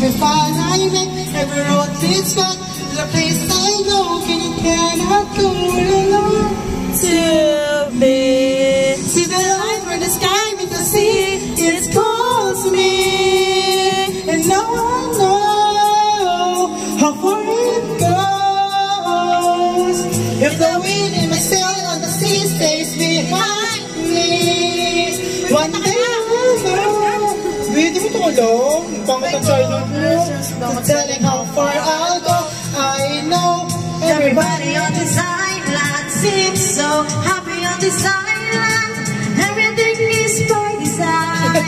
every fun I make, every road leads back to the place I know. Cannot go alone to be. See the light where the sky meets the sea, it calls me, and now I know how far it goes. If the wind in my sail on the sea stays behind me, one day I'll know. Hindi mo tulong, pangat ang sa'yo ng mo, telling how far I'll go. I know everybody on this island seems so happy on this island. Everything is by design.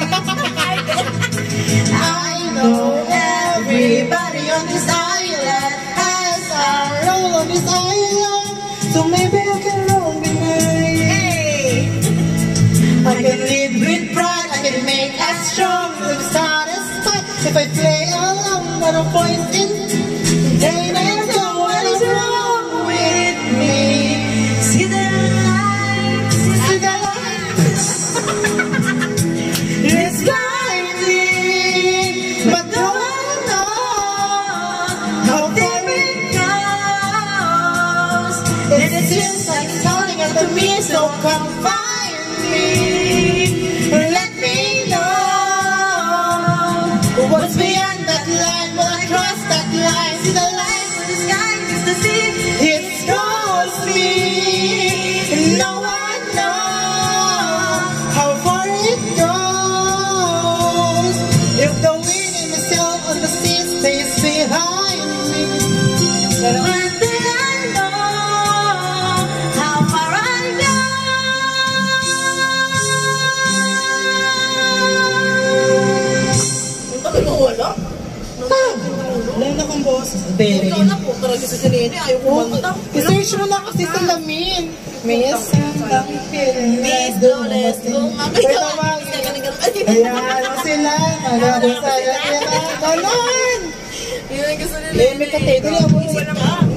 I know everybody on this island has a role on this island, so maybe I can roll with me. Hey. I can live with pride, I can make us strong, live satisfied if I play along, but a voice in they never know what is wrong with me. See the lights, see the lights. It's blinding, but no one knows how far it goes. And it feels like it's calling out to me, so come find me. Let me know what's beyond that line. Will I cross that line? See the light where the sky meets the sea, it calls me, and no one knows how far it goes. If the wind in the sail on the sea stays behind me, then one day I know how far I go. Wala? Wala na kong boss. Very. Ikaw na po, talaga sa sinini, ayaw kumanta. I-search mo na kasi sa lamin. Miss Sandang Piling. Miss Dolores, kung makikita. Ayan, ano sila? Magandang saya sila. Ganon! Yun ang gusto nila. May katedra ako.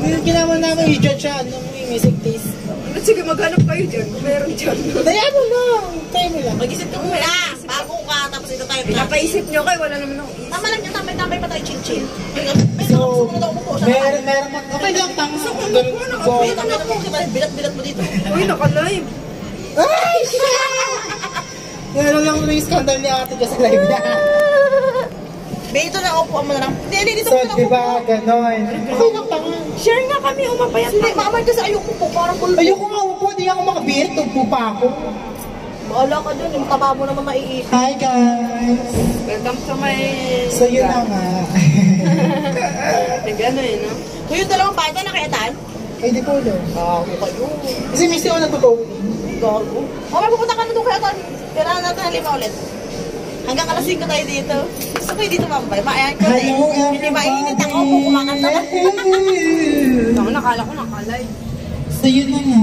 Yung ginawa namin yung judge siya. Anong music taste. Sige, maghanap kayo dyan. Kung meron dyan. Kaya mo lang. Kaya mo lang. Mag-isip ka muna. Bago ka, tapos ito tayo. Napaisip nyo kayo, wala naman ako. Tama lang nyo, tambay pa tayo chin-chin. So, meron. Okay lang, tama. Bilat-bilat mo dito. Uy, naka-live. Ay! Meron lang yung scandal ni ate dyan sa live na. Be, ito na, upo mo na lang. Hindi, dito So, mo na upo. diba, ganon. Okay lang, tama. Share nga kami, umapayat Hindi, makamay kasi ayoko po, parang kulpo. Ayoko nga upo, di ako makabirit. Tugpo pa ako. Baala ka dun, yung taba mo naman maiihi. Hi, guys. Welcome to my... So, yun na nga. Nag-ano eh, no? Kung yung dalawang bata nakaitan? Ay, di ko lang. Ako kayo. Kasi miss ko natutulog. Gago. O, may pupunta ka na doon kaya tan. Kailangan natin halima ulit. Hanggang alas 5 tayo dito. Gusto ko yung dito mambay. Maayan ko na eh. Hello, Hindi mainit ako kung kumakanta ka. Ako nakala ko naka-live. So, yun na nga.